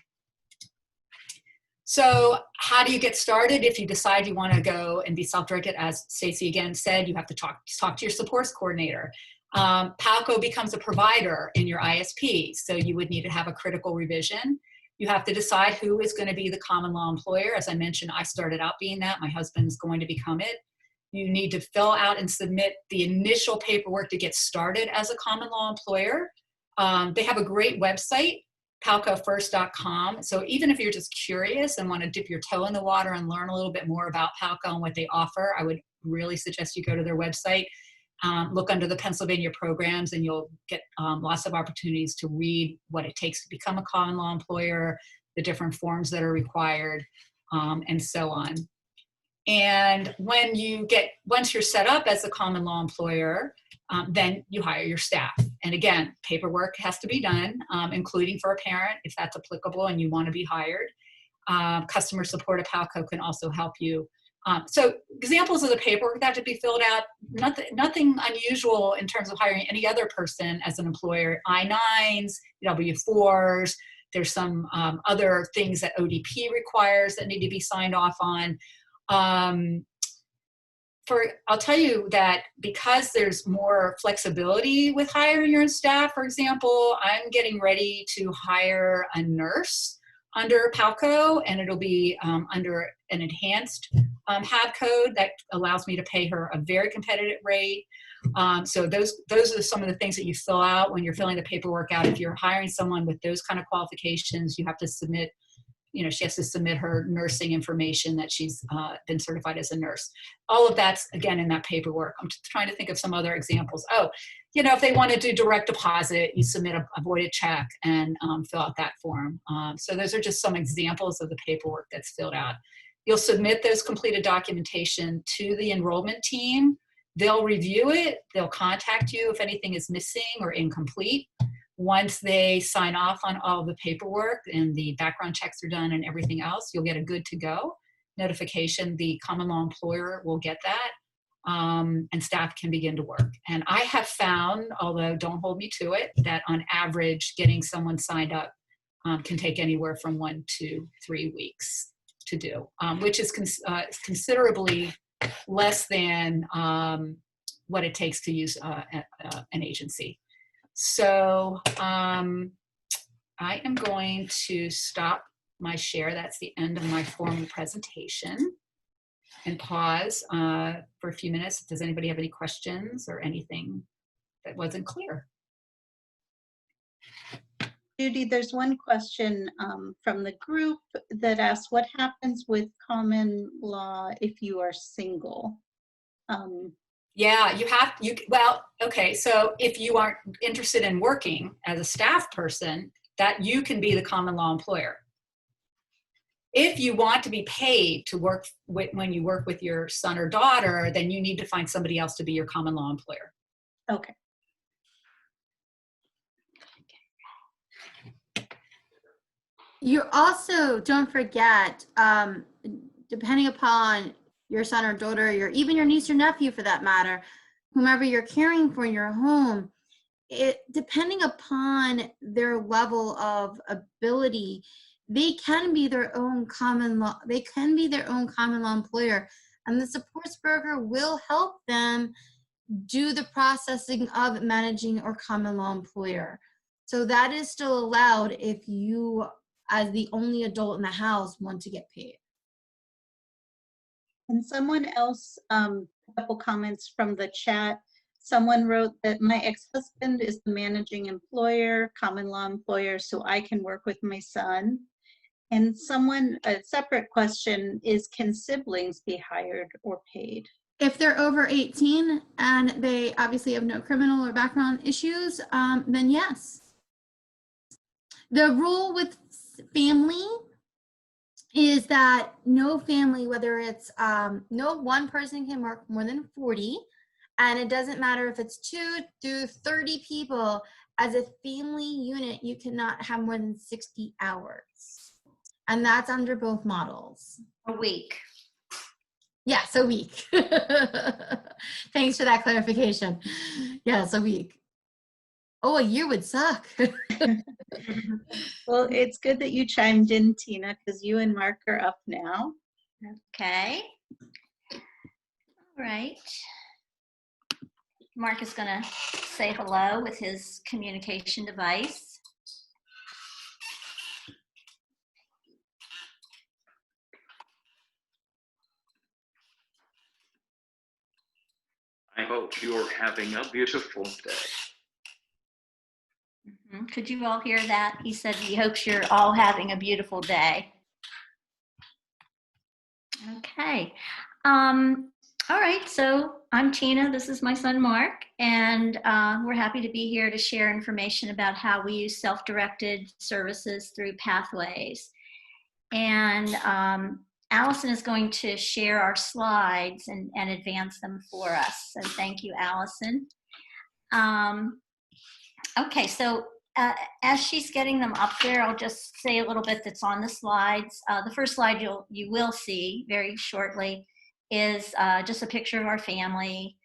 So how do you get started? If you decide you want to go and be self-directed, as Stacy again said, you have to talk to your supports coordinator. PALCO becomes a provider in your ISP, so you would need to have a critical revision. You have to decide who is going to be the common law employer. As I mentioned, I started out being that. My husband's going to become it. You need to fill out and submit the initial paperwork to get started as a common law employer. They have a great website, palcofirst.com. So even if you're just curious and want to dip your toe in the water and learn a little bit more about PALCO and what they offer, I would really suggest you go to their website. Look under the Pennsylvania programs, and you'll get lots of opportunities to read what it takes to become a common law employer, the different forms that are required, and so on. And once you're set up as a common law employer, then you hire your staff. And again, paperwork has to be done, including for a parent, if that's applicable and you want to be hired. Customer support at PALCO can also help you. So examples of the paperwork that have to be filled out, nothing unusual in terms of hiring any other person as an employer. I-9s, W-4s, there's some other things that ODP requires that need to be signed off on. I'll tell you that because there's more flexibility with hiring your own staff, for example, I'm getting ready to hire a nurse under PALCO, and it'll be under an enhanced HAB code that allows me to pay her a very competitive rate. So those are some of the things that you fill out when you're filling the paperwork out. If you're hiring someone with those kind of qualifications, you have to submit, she has to submit her nursing information that she's been certified as a nurse. All of that's, again, in that paperwork. I'm just trying to think of some other examples. Oh, if they want to do direct deposit, you submit a voided check and fill out that form. So those are just some examples of the paperwork that's filled out. You'll submit those completed documentation to the enrollment team. They'll review it. They'll contact you if anything is missing or incomplete. Once they sign off on all the paperwork and the background checks are done and everything else, you'll get a good to go notification. The common law employer will get that, and staff can begin to work. And I have found, although don't hold me to it, that on average, getting someone signed up can take anywhere from 1 to 3 weeks to do, which is considerably less than what it takes to use an agency. So I am going to stop my share. That's the end of my formal presentation, and pause for a few minutes. Does anybody have any questions or anything that wasn't clear? Judy, there's one question from the group that asks, what happens with common law if you are single? Yeah, well, okay, so if you aren't interested in working as a staff person, that you can be the common law employer. If you want to be paid to work when you work with your son or daughter, then you need to find somebody else to be your common law employer. Okay. You also, don't forget, depending upon your son or daughter, even your niece or nephew for that matter, whomever you're caring for in your home, depending upon their level of ability, they can be their own common law. They can be their own common law employer, and the supports broker will help them do the processing of managing or common law employer. So that is still allowed if you, as the only adult in the house, want to get paid. And someone else, a couple comments from the chat. Someone wrote that my ex-husband is the managing employer, common law employer, so I can work with my son. And a separate question is, can siblings be hired or paid? If they're over 18 and they obviously have no criminal or background issues, then yes. The rule with family is that no family, whether it's no one person can work more than 40, and it doesn't matter if it's 2 to 30 people. As a family unit, you cannot have more than 60 hours, and that's under both models. A week. Yes, a week. Thanks for that clarification. Yes, a week. Oh, a year would suck. Well, it's good that you chimed in, Tina, because you and Mark are up now. Okay. All right. Mark is going to say hello with his communication device. I hope you're having a beautiful day. Could you all hear that? He said he hopes you're all having a beautiful day. Okay. All right. So I'm Tina. This is my son, Mark. And we're happy to be here to share information about how we use self-directed services through Pathways. And Allison is going to share our slides and advance them for us. So thank you, Allison. Okay, so as she's getting them up there, I'll just say a little bit that's on the slides. The first slide you will see very shortly is just a picture of our family.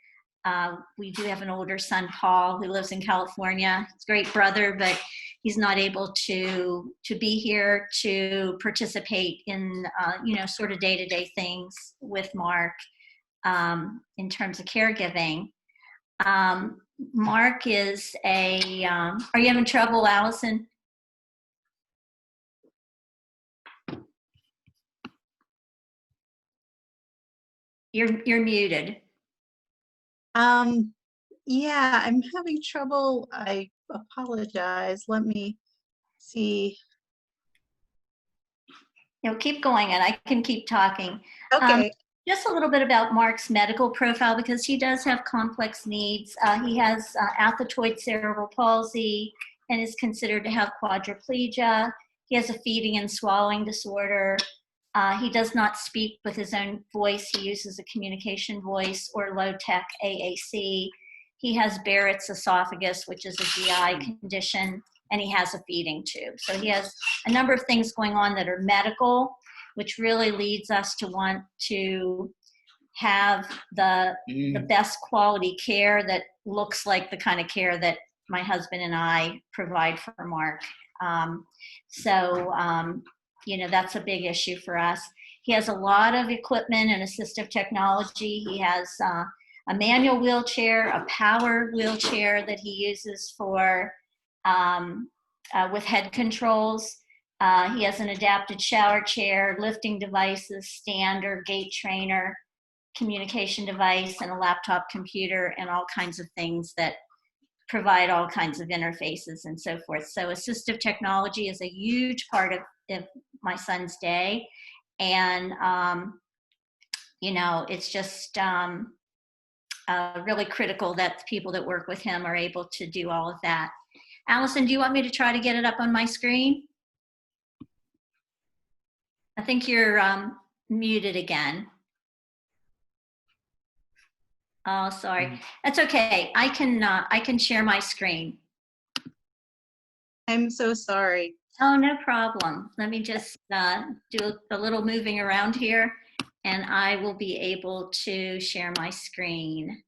We do have an older son, Paul, who lives in California. He's a great brother, but he's not able to be here to participate in sort of day-to-day things with Mark in terms of caregiving. Mark is are you having trouble, Allison? You're muted. Yeah, I'm having trouble. I apologize. Let me see. Keep going and I can keep talking. Okay. Just a little bit about Mark's medical profile, because he does have complex needs. He has athetoid cerebral palsy and is considered to have quadriplegia. He has a feeding and swallowing disorder. He does not speak with his own voice. He uses a communication voice or low-tech AAC. He has Barrett's esophagus, which is a GI condition, and he has a feeding tube. So he has a number of things going on that are medical, which really leads us to want to have the best quality care that looks like the kind of care that my husband and I provide for Mark. That's a big issue for us. He has a lot of equipment and assistive technology. He has a manual wheelchair, a power wheelchair that he uses for with head controls. He has an adapted shower chair, lifting devices, stand or gait trainer, communication device, and a laptop computer, and all kinds of things that provide all kinds of interfaces and so forth. So assistive technology is a huge part of my son's day. And, it's just really critical that the people that work with him are able to do all of that. Allison, do you want me to try to get it up on my screen? I think you're muted again. Oh, sorry. That's okay. I can share my screen. I'm so sorry. Oh, no problem. Let me just do a little moving around here, and I will be able to share my screen.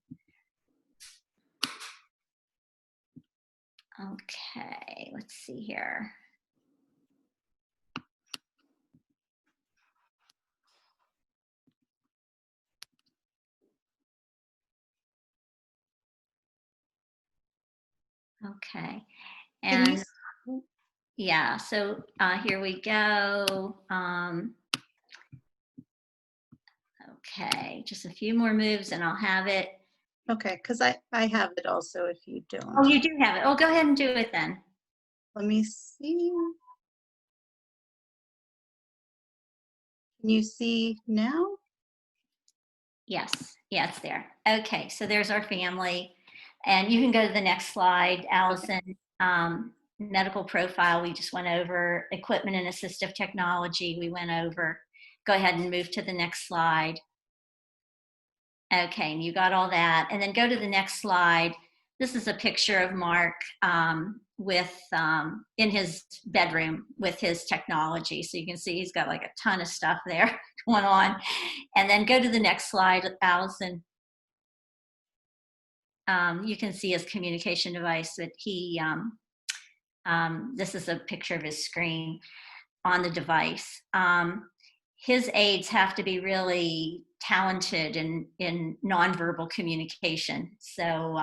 Okay, let's see here. Okay, and yeah, so here we go. Okay, just a few more moves and I'll have it. Okay, because I have it also if you don't. Oh, you do have it. Oh, go ahead and do it then. Let me see. Can you see now? Yes, yeah, it's there. Okay, so there's our family. And you can go to the next slide, Allison. Medical profile, we just went over. Equipment and assistive technology, we went over. Go ahead and move to the next slide. Okay, and you got all that. And then go to the next slide. This is a picture of Mark in his bedroom with his technology. So you can see he's got like a ton of stuff there going on. And then go to the next slide, Allison. You can see his communication device that he, this is a picture of his screen on the device. His aides have to be really talented in nonverbal communication. So,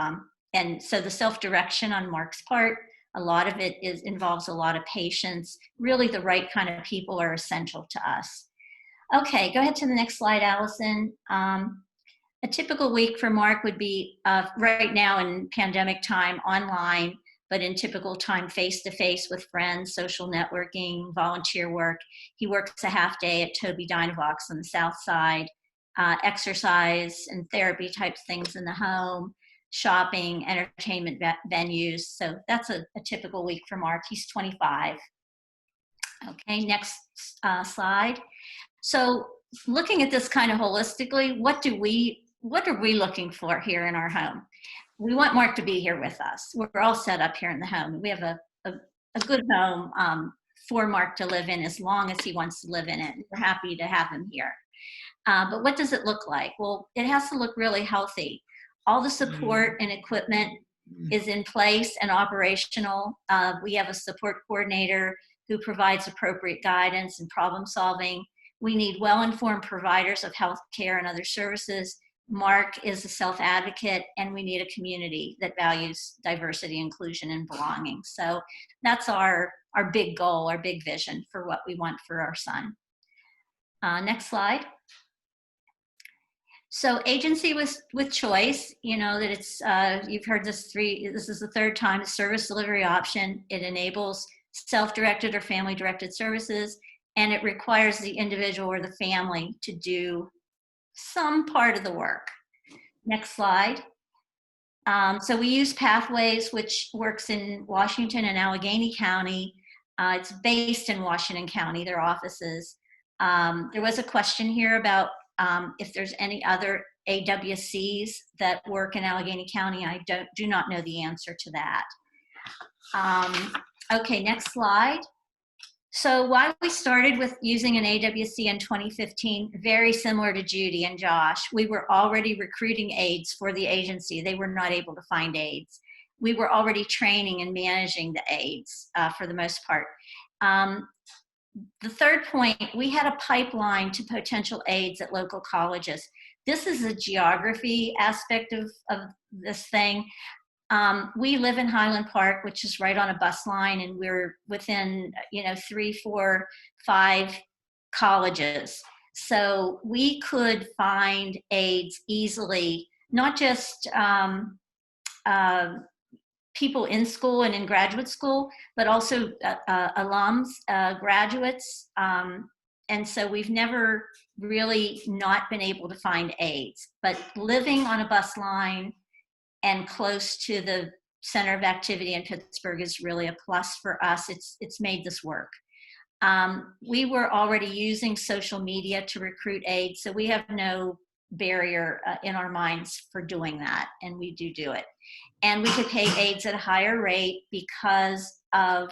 so the self-direction on Mark's part, a lot of it involves a lot of patience. Really the right kind of people are essential to us. Okay, go ahead to the next slide, Allison. A typical week for Mark would be right now in pandemic time online, but in typical time face-to-face with friends, social networking, volunteer work. He works a half day at Toby Dynavox on the South Side, exercise and therapy type things in the home, shopping, entertainment venues. So that's a typical week for Mark. He's 25. Okay, next slide. So looking at this kind of holistically, what are we looking for here in our home? We want Mark to be here with us. We're all set up here in the home. We have a good home for Mark to live in as long as he wants to live in it. We're happy to have him here. But what does it look like? Well, it has to look really healthy. All the support and equipment is in place and operational. We have a support coordinator who provides appropriate guidance and problem solving. We need well-informed providers of health care and other services. Mark is a self-advocate, and we need a community that values diversity, inclusion, and belonging. So that's our big goal, our big vision for what we want for our son. Next slide. So agency with choice, you know that it's, you've heard this this is the third time, the service delivery option. It enables self-directed or family-directed services, and it requires the individual or the family to do some part of the work. Next slide. So we use Pathways, which works in Washington and Allegheny County. It's based in Washington County, their offices. There was a question here about if there's any other AWCs that work in Allegheny County. I do not know the answer to that. Okay, next slide. So why we started with using an AWC in 2015, very similar to Judy and Josh. We were already recruiting aides for the agency. They were not able to find aides. We were already training and managing the aides for the most part. The third point, we had a pipeline to potential aides at local colleges. This is a geography aspect of this thing. We live in Highland Park, which is right on a bus line, and we're within, 3, 4, 5 colleges. So we could find aides easily, not just people in school and in graduate school, but also alums, graduates. And so we've never really not been able to find aides, but living on a bus line and close to the center of activity in Pittsburgh is really a plus for us. It's made this work. We were already using social media to recruit aides, so we have no barrier in our minds for doing that, and we do it. And we could pay aides at a higher rate because of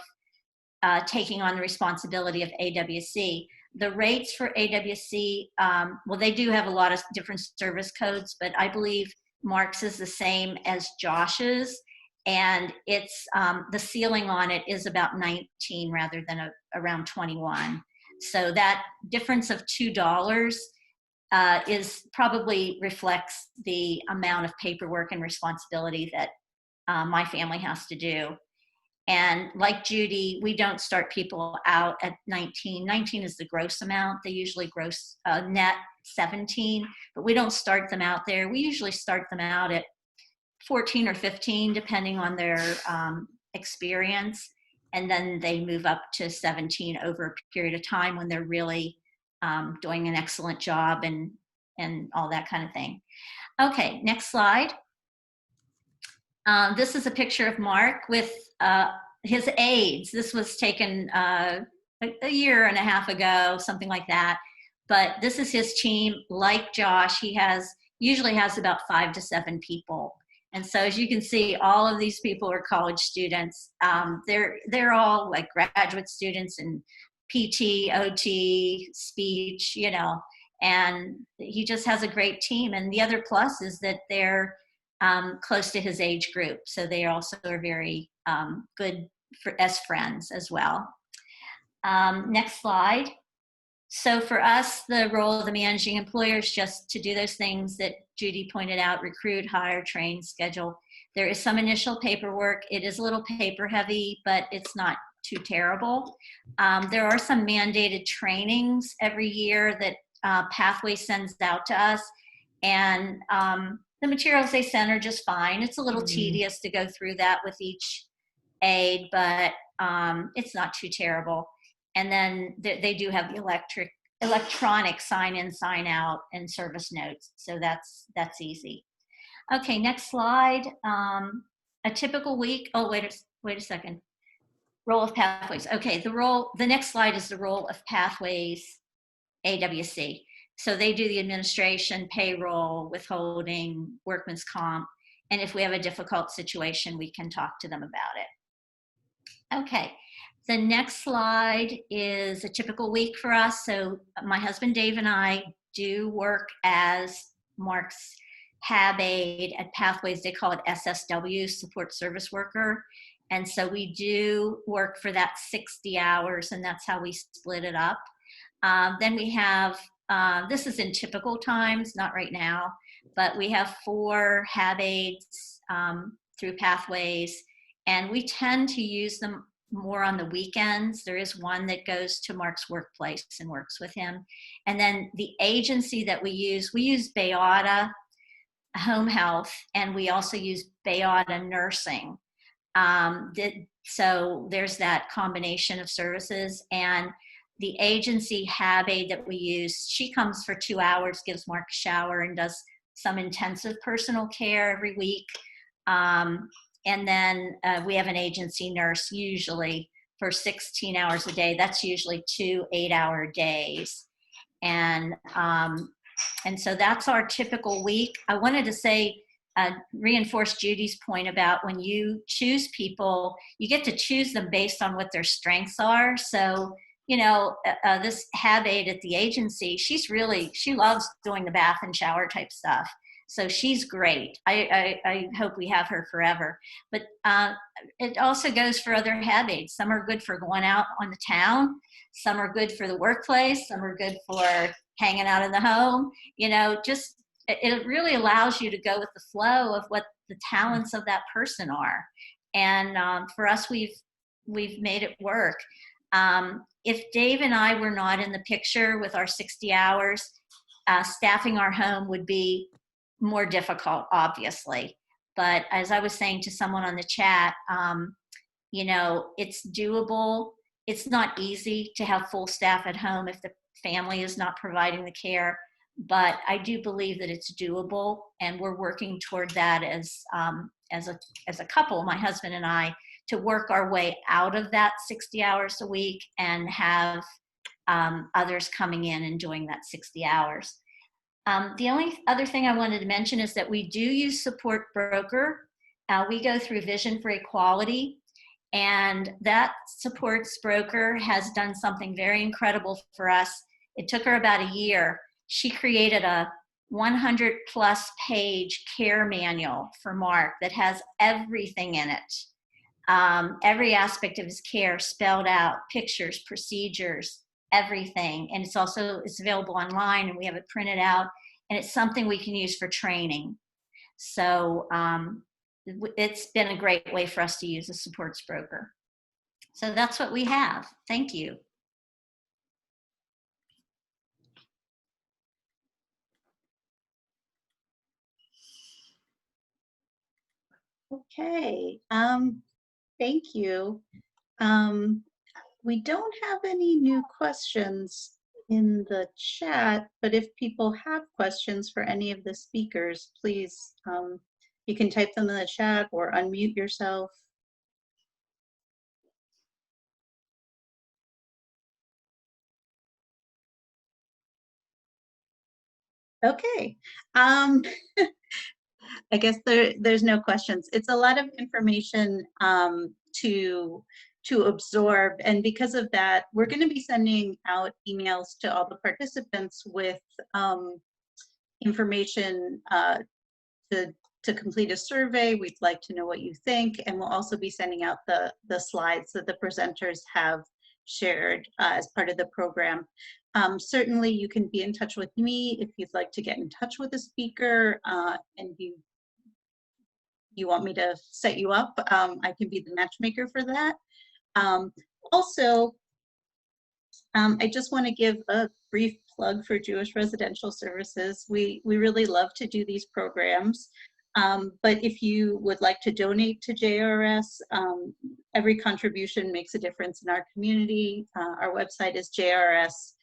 taking on the responsibility of AWC. The rates for AWC, well, they do have a lot of different service codes, but I believe Mark's is the same as Josh's, and it's the ceiling on it is about 19 rather than around 21. So that difference of $2 is probably reflects the amount of paperwork and responsibility that my family has to do. And like Judy, we don't start people out at 19. 19 is the gross amount. They usually gross net 17, but we don't start them out there. We usually start them out at 14 or 15, depending on their experience. And then they move up to 17 over a period of time when they're really doing an excellent job and all that kind of thing. Okay, next slide. This is a picture of Mark with his aides. This was taken a year and a half ago, something like that. But this is his team. Like Josh, he usually has about 5 to 7 people. And so as you can see, all of these people are college students. They're all like graduate students in PT, OT, speech, and he just has a great team. And the other plus is that they're close to his age group. So they also are very good as friends as well. Next slide. So for us, the role of the managing employer is just to do those things that Judy pointed out: recruit, hire, train, schedule. There is some initial paperwork. It is a little paper heavy, but it's not too terrible. There are some mandated trainings every year that Pathway sends out to us. And the materials they send are just fine. It's a little tedious to go through that with each aide, but it's not too terrible. And then they do have the electronic sign in, sign out, and service notes. So that's easy. Okay, next slide. A typical week. Oh, wait a second. Role of Pathways. Okay, the next slide is the role of Pathways AWC. So they do the administration, payroll, withholding, workman's comp, and if we have a difficult situation, we can talk to them about it. Okay, the next slide is a typical week for us. So my husband Dave and I do work as Mark's HAB aide at Pathways. They call it SSW, Support Service Worker. And so we do work for that 60 hours, and that's how we split it up. Then we have, this is in typical times, not right now, but we have 4 HAB aides through Pathways, and we tend to use them more on the weekends. There is one that goes to Mark's workplace and works with him. And then the agency that we use Bayada Home Health, and we also use Bayada Nursing. So there's that combination of services. And the agency Hab Aid that we use, she comes for 2 hours, gives Mark a shower, and does some intensive personal care every week. And then we have an agency nurse usually for 16 hours a day. That's usually 2 8-hour days. And so that's our typical week. I wanted to say, reinforce Judy's point about when you choose people, you get to choose them based on what their strengths are. So, you know, this Hab Aid at the agency, she loves doing the bath and shower type stuff. So she's great. I hope we have her forever. But it also goes for other Hab Aids. Some are good for going out on the town. Some are good for the workplace. Some are good for hanging out in the home. You know, just it really allows you to go with the flow of what the talents of that person are. And for us, we've made it work. If Dave and I were not in the picture with our 60 hours, staffing our home would be more difficult, obviously. But as I was saying to someone on the chat, you know, it's doable. It's not easy to have full staff at home if the family is not providing the care, but I do believe that it's doable, and we're working toward that as a couple, my husband and I, to work our way out of that 60 hours a week and have others coming in and doing that 60 hours. The only other thing I wanted to mention is that we do use SupportBroker. We go through Vision for Equality, and that SupportBroker has done something very incredible for us. It took her about a year. She created a 100+ page care manual for Mark that has everything in it. Every aspect of his care spelled out, pictures, procedures, everything. And it's available online, and we have it printed out, and it's something we can use for training. So it's been a great way for us to use a SupportBroker. So that's what we have. Thank you. Okay, thank you. We don't have any new questions in the chat, but if people have questions for any of the speakers, please, you can type them in the chat or unmute yourself. Okay. I guess there's no questions. It's a lot of information to absorb, and because of that, we're going to be sending out emails to all the participants with information to complete a survey. We'd like to know what you think, and we'll also be sending out the slides that the presenters have shared as part of the program. Certainly you can be in touch with me if you'd like to get in touch with a speaker and you want me to set you up. I can be the matchmaker for that. Also, I just want to give a brief plug for Jewish Residential Services. We really love to do these programs. But if you would like to donate to JRS, every contribution makes a difference in our community. Our website is jrspgh.org.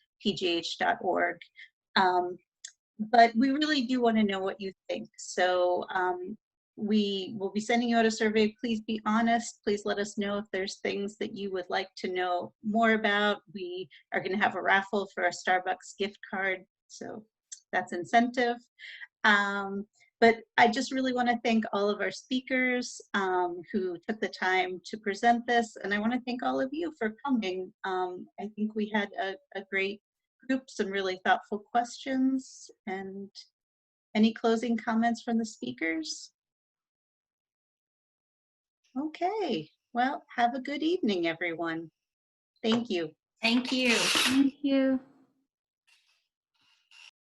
But we really do want to know what you think. So we will be sending you out a survey. Please be honest. Please let us know if there's things that you would like to know more about. We are going to have a raffle for a Starbucks gift card, so that's incentive. But I just really want to thank all of our speakers who took the time to present this, and I want to thank all of you for coming. I think we had a great group, some really thoughtful questions, and any closing comments from the speakers? Okay, well, have a good evening, everyone. Thank you. Thank you. Thank you.